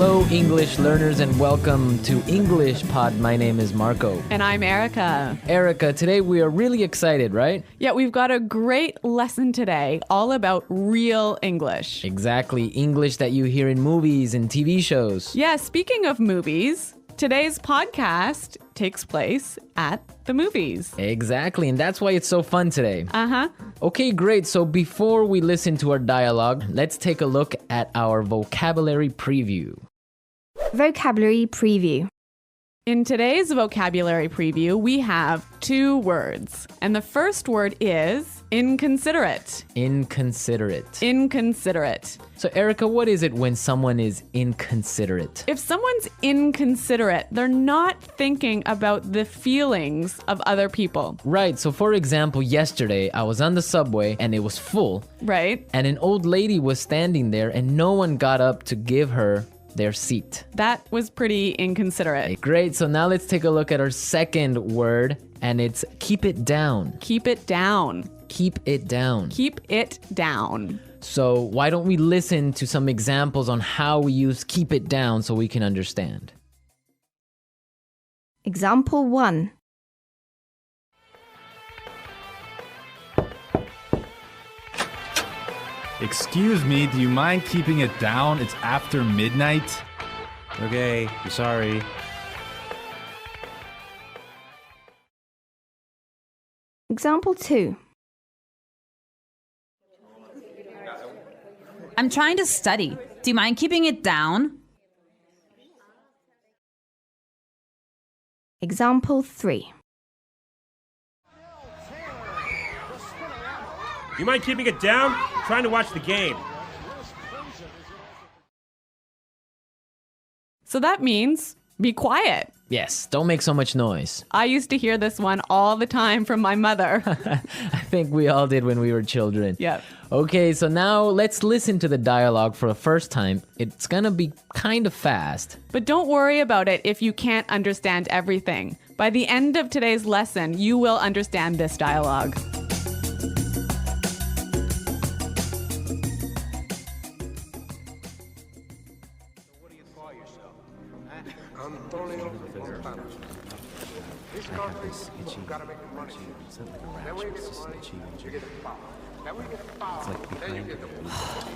Hello, English learners, and welcome to English Pod. My name is Marco. And I'm Erica. Erica, today we are really excited, right? Yeah, we've got a great lesson today all about real English. Exactly, English that you hear in movies and TV shows. Yeah, speaking of movies, today's podcast takes place at the movies. Exactly, and that's why it's so fun today. Uh-huh. Okay, great. So before we listen to our dialogue, let's take a look at our vocabulary preview. Vocabulary preview. In today's vocabulary preview, we have two words. And the first word is inconsiderate. Inconsiderate. Inconsiderate. So Erica, what is it when someone is inconsiderate? If someone's inconsiderate, they're not thinking about the feelings of other people. Right, so for example, yesterday I was on the subway and it was full. Right? And an old lady was standing there and no one got up to give her their seat. That was pretty inconsiderate. Great, so now let's take a look at our second word, and it's keep it down. Keep it down. Keep it down. Keep it down. So why don't we listen to some examples on how we use keep it down so we can understand. Example 1. Excuse me, do you mind keeping it down? It's after midnight. Okay, I'm sorry. Example 2. I'm trying to study. Do you mind keeping it down? Example 3. You mind keeping it down? I'm trying to watch the game. So that means be quiet. Yes, don't make so much noise. I used to hear this one all the time from my mother. I think we all did when we were children. Yep. Okay, so now let's listen to the dialogue for the first time. It's gonna be kind of fast. But don't worry about it if you can't understand everything. By the end of today's lesson, you will understand this dialogue.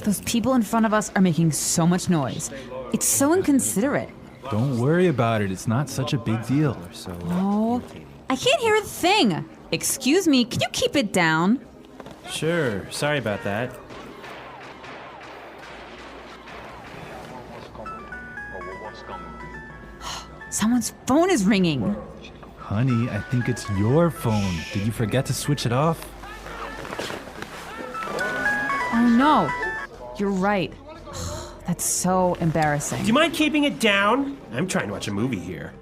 Those people in front of us are making so much noise. It's so inconsiderate. Don't worry about it. It's not such a big deal. Oh, I can't hear a thing. Excuse me, can you keep it down? Sure, sorry about that. Someone's phone is ringing. Honey, I think it's your phone. Did you forget to switch it off? Oh no, you're right. That's so embarrassing. Do you mind keeping it down? I'm trying to watch a movie here.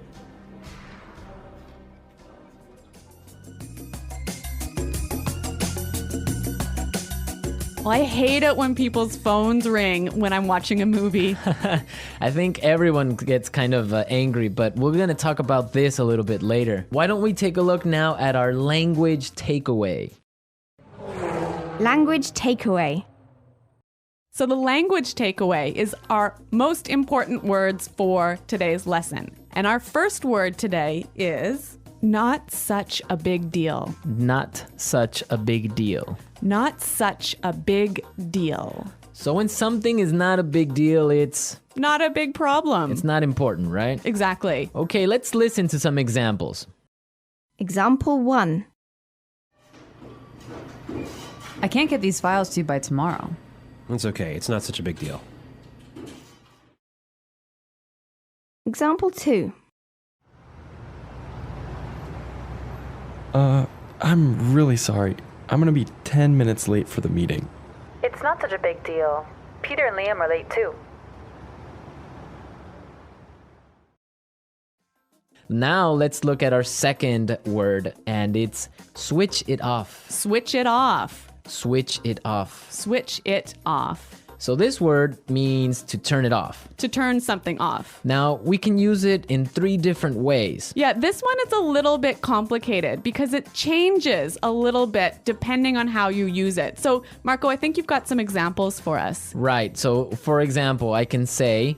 Well, I hate it when people's phones ring when I'm watching a movie. I think everyone gets kind of angry, but we're gonna talk about this a little bit later. Why don't we take a look now at our language takeaway? Language takeaway. So the language takeaway is our most important words for today's lesson. And our first word today is not such a big deal. Not such a big deal. Not such a big deal. So when something is not a big deal, it's Not a big problem. not important, right? Exactly. Okay, let's listen to some examples. Example 1. I can't get these files to you by tomorrow. It's okay, it's not such a big deal. Example 2. I'm really sorry. I'm gonna be 10 minutes late for the meeting. It's not such a big deal. Peter and Liam are late too. Now let's look at our second word, and it's switch it off. Switch it off. Switch it off. Switch it off. So this word means to turn it off. To turn something off. Now, we can use it in 3 different ways. Yeah, this one is a little bit complicated because it changes a little bit depending on how you use it. So, Marco, I think you've got some examples for us. Right, so for example, I can say,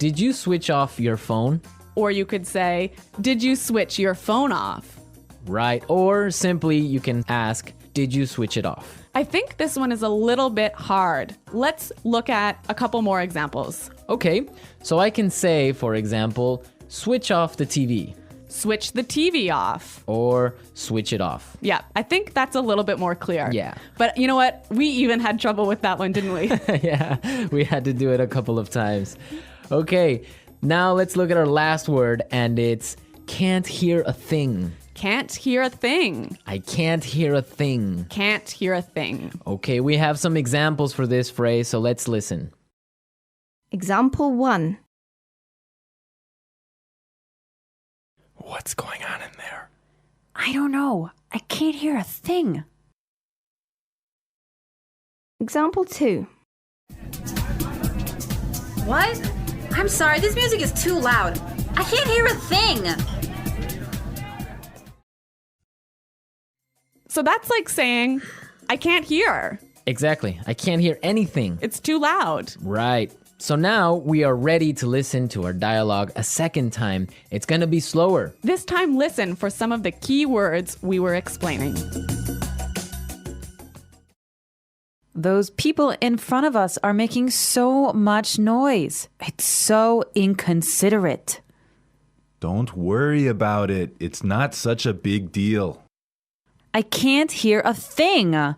did you switch off your phone? Or you could say, did you switch your phone off? Right. Or simply you can ask, did you switch it off? I think this one is a little bit hard. Let's look at a couple more examples. Okay, so I can say, for example, switch off the TV Switch the TV off. or switch it off. Yeah, I think that's a little bit more clear. Yeah. But you know what? We even had trouble with that one, didn't we? Yeah, we had to do it a couple of times. Okay, now let's look at our last word, and it's can't hear a thing. Can't hear a thing. I can't hear a thing. Can't hear a thing. Okay, we have some examples for this phrase, so let's listen. Example 1. What's going on in there? I don't know. I can't hear a thing. Example 2. What? I'm sorry, this music is too loud. I can't hear a thing. So that's like saying, I can't hear. Exactly, I can't hear anything. It's too loud. Right. So now we are ready to listen to our dialogue a second time. It's gonna be slower. This time, listen for some of the key words we were explaining. Those people in front of us are making so much noise. It's so inconsiderate. Don't worry about it. It's not such a big deal. I can't hear a thing.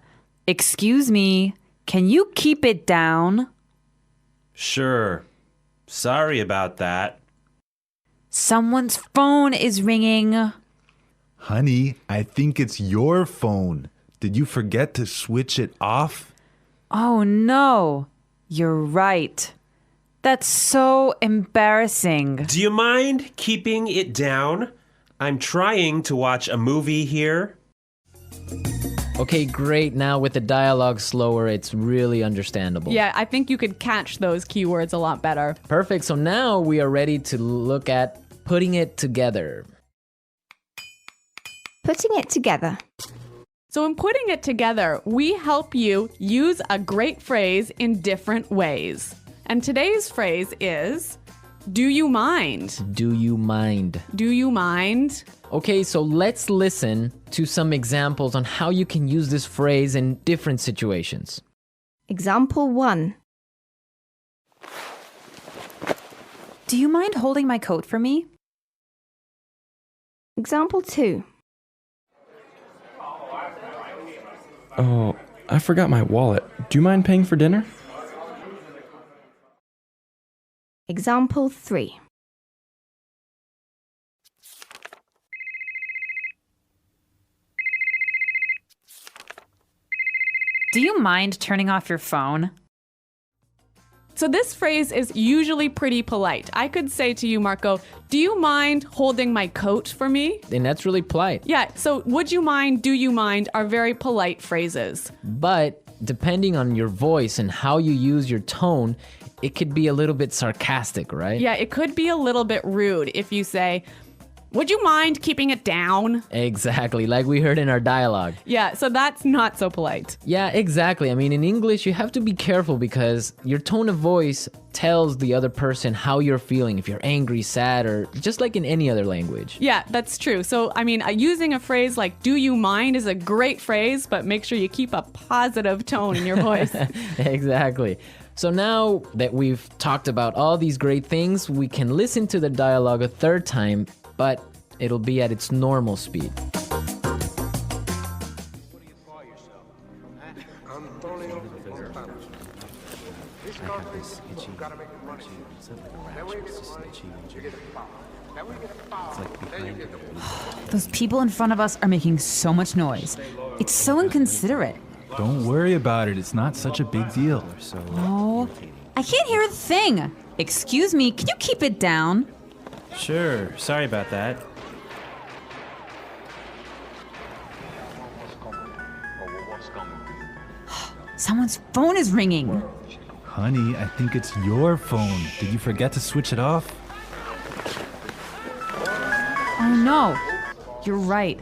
Excuse me, can you keep it down? Sure. Sorry about that. Someone's phone is ringing. Honey, I think it's your phone. Did you forget to switch it off? Oh no, you're right. That's so embarrassing. Do you mind keeping it down? I'm trying to watch a movie here. Okay, great. Now with the dialogue slower, it's really understandable. Yeah, I think you could catch those keywords a lot better. Perfect. So now we are ready to look at putting it together. Putting it together. So in putting it together, we help you use a great phrase in different ways. And today's phrase is, do you mind? Do you mind? Do you mind? Okay, so let's listen to some examples on how you can use this phrase in different situations. Example 1. Do you mind holding my coat for me? Example 2. Oh, I forgot my wallet. Do you mind paying for dinner? Example 3. Do you mind turning off your phone? So this phrase is usually pretty polite. I could say to you, Marco, do you mind holding my coat for me? And that's really polite. Yeah, so would you mind, do you mind are very polite phrases. But depending on your voice and how you use your tone, it could be a little bit sarcastic, right? Yeah, it could be a little bit rude if you say, would you mind keeping it down? Exactly, like we heard in our dialogue. Yeah, so that's not so polite. Yeah, exactly. I mean, in English, you have to be careful because your tone of voice tells the other person how you're feeling, if you're angry, sad, or just like in any other language. Yeah, that's true. So, I mean, using a phrase like, do you mind is a great phrase, but make sure you keep a positive tone in your voice. Exactly. So now that we've talked about all these great things, we can listen to the dialogue a third time, but it'll be at its normal speed. Those people in front of us are making so much noise. It's so inconsiderate. Don't worry about it. It's not such a big deal. Oh, I can't hear a thing. Excuse me, can you keep it down? Sure. Sorry about that. Someone's phone is ringing. Honey, I think it's your phone. Did you forget to switch it off? Oh no, you're right.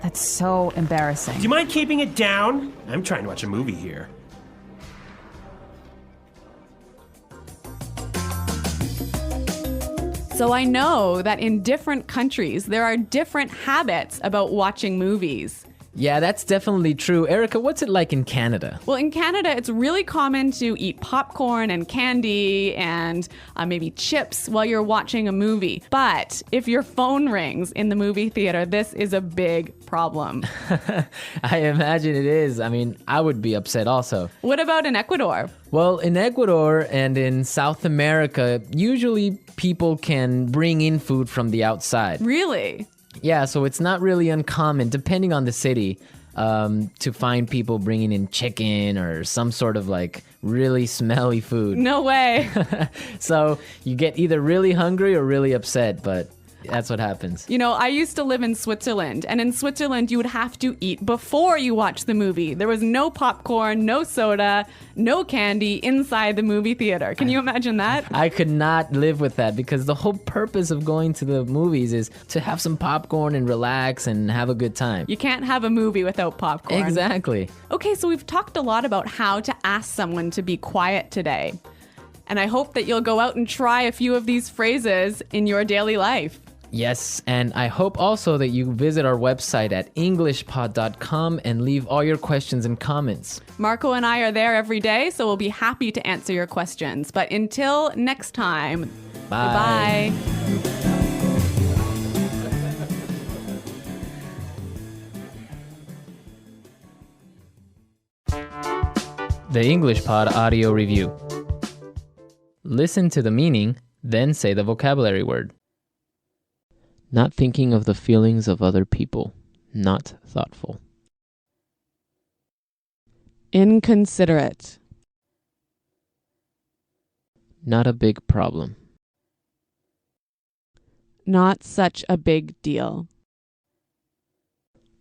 That's so embarrassing. Do you mind keeping it down? I'm trying to watch a movie here. So I know that in different countries, there are different habits about watching movies. Yeah, that's definitely true. Erica, what's it like in Canada? Well, in Canada, it's really common to eat popcorn and candy and maybe chips while you're watching a movie. But if your phone rings in the movie theater, this is a big problem. I imagine it is. I mean, I would be upset also. What about in Ecuador? Well, in Ecuador and in South America, usually people can bring in food from the outside. Really? Yeah, so it's not really uncommon, depending on the city, to find people bringing in chicken or some sort of like really smelly food. No way. So you get either really hungry or really upset, but that's what happens. You know, I used to live in Switzerland, and in Switzerland, you would have to eat before you watch the movie. There was no popcorn, no soda, no candy inside the movie theater. Can you imagine that? I could not live with that because the whole purpose of going to the movies is to have some popcorn and relax and have a good time. You can't have a movie without popcorn. Exactly. Okay, so we've talked a lot about how to ask someone to be quiet today. And I hope that you'll go out and try a few of these phrases in your daily life. Yes, and I hope also that you visit our website at englishpod.com and leave all your questions and comments. Marco and I are there every day, so we'll be happy to answer your questions. But until next time, Bye. Bye. The English Pod Audio Review. Listen to the meaning, then say the vocabulary word. Not thinking of the feelings of other people. Not thoughtful. Inconsiderate. Not a big problem. Not such a big deal.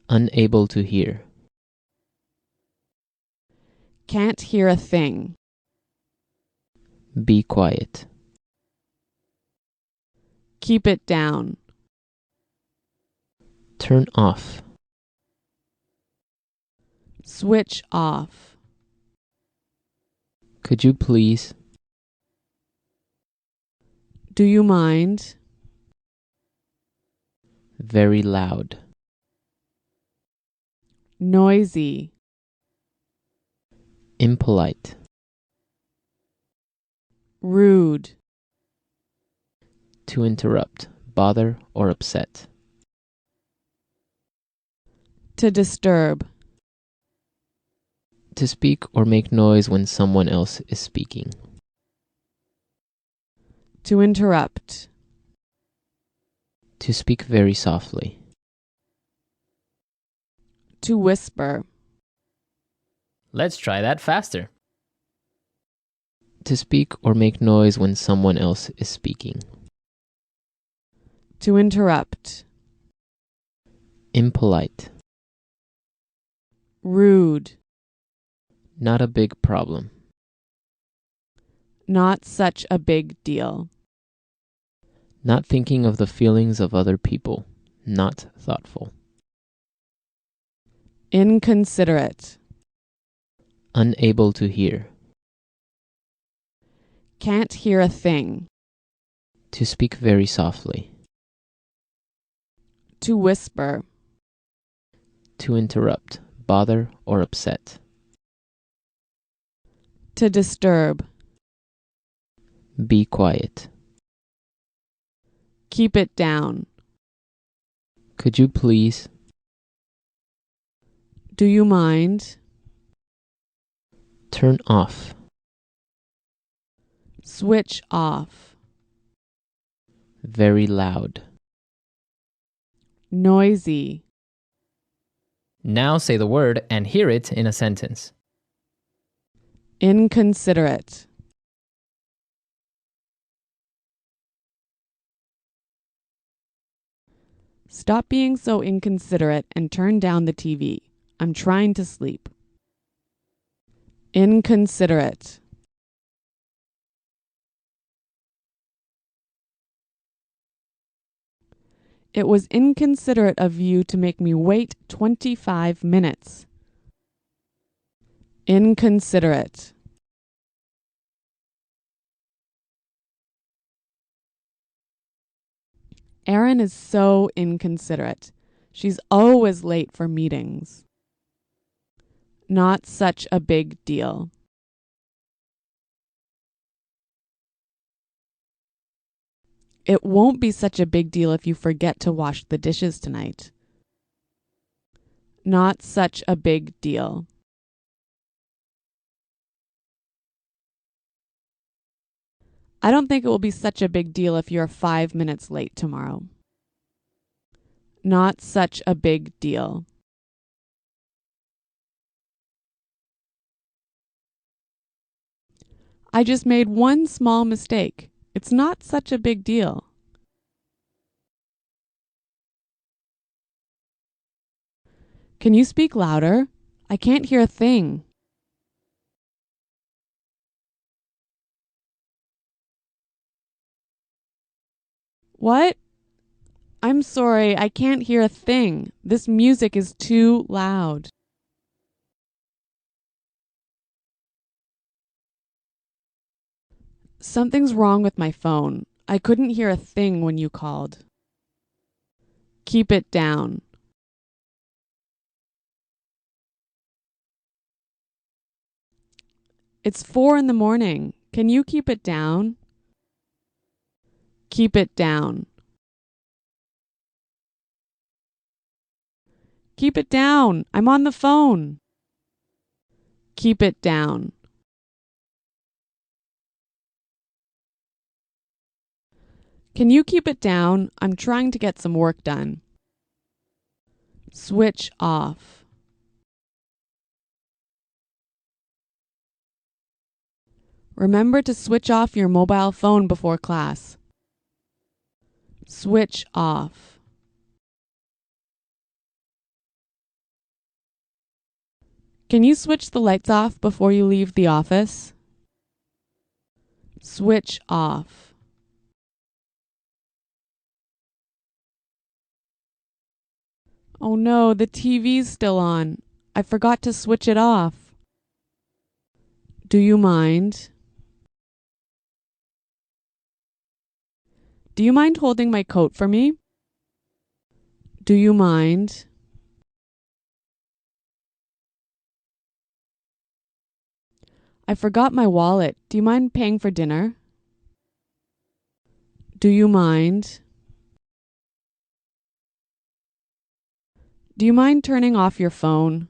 Unable to hear. Can't hear a thing. Be quiet. Keep it down. Turn off. Switch off. Could you please? Do you mind? Very loud. Noisy. Impolite. Rude. To interrupt, bother, or upset. To disturb. To speak or make noise when someone else is speaking. To interrupt. To speak very softly. To whisper. Let's try that faster. To speak or make noise when someone else is speaking. To interrupt. Impolite. Rude. Not a big problem. Not such a big deal. Not thinking of the feelings of other people. Not thoughtful. Inconsiderate. Unable to hear. Can't hear a thing. To speak very softly. To whisper. To interrupt, bother, or upset. To disturb. Be quiet. Keep it down. Could you please? Do you mind? Turn off. Switch off. Very loud. Noisy. Now say the word and hear it in a sentence. Inconsiderate. Stop being so inconsiderate and turn down the TV. I'm trying to sleep. Inconsiderate. It was inconsiderate of you to make me wait 25 minutes. Inconsiderate. Erin is so inconsiderate. She's always late for meetings. Not such a big deal. It won't be such a big deal if you forget to wash the dishes tonight. Not such a big deal. I don't think it will be such a big deal if you're 5 minutes late tomorrow. Not such a big deal. I just made one small mistake. It's not such a big deal. Can you speak louder? I can't hear a thing. What? I'm sorry, I can't hear a thing. This music is too loud. Something's wrong with my phone. I couldn't hear a thing when you called. Keep it down. It's 4 in the morning. Can you keep it down? Keep it down. Keep it down. I'm on the phone. Keep it down. Can you keep it down? I'm trying to get some work done. Switch off. Remember to switch off your mobile phone before class. Switch off. Can you switch the lights off before you leave the office? Switch off. Oh no, the TV's still on. I forgot to switch it off. Do you mind? Do you mind holding my coat for me? Do you mind? I forgot my wallet. Do you mind paying for dinner? Do you mind? Do you mind turning off your phone?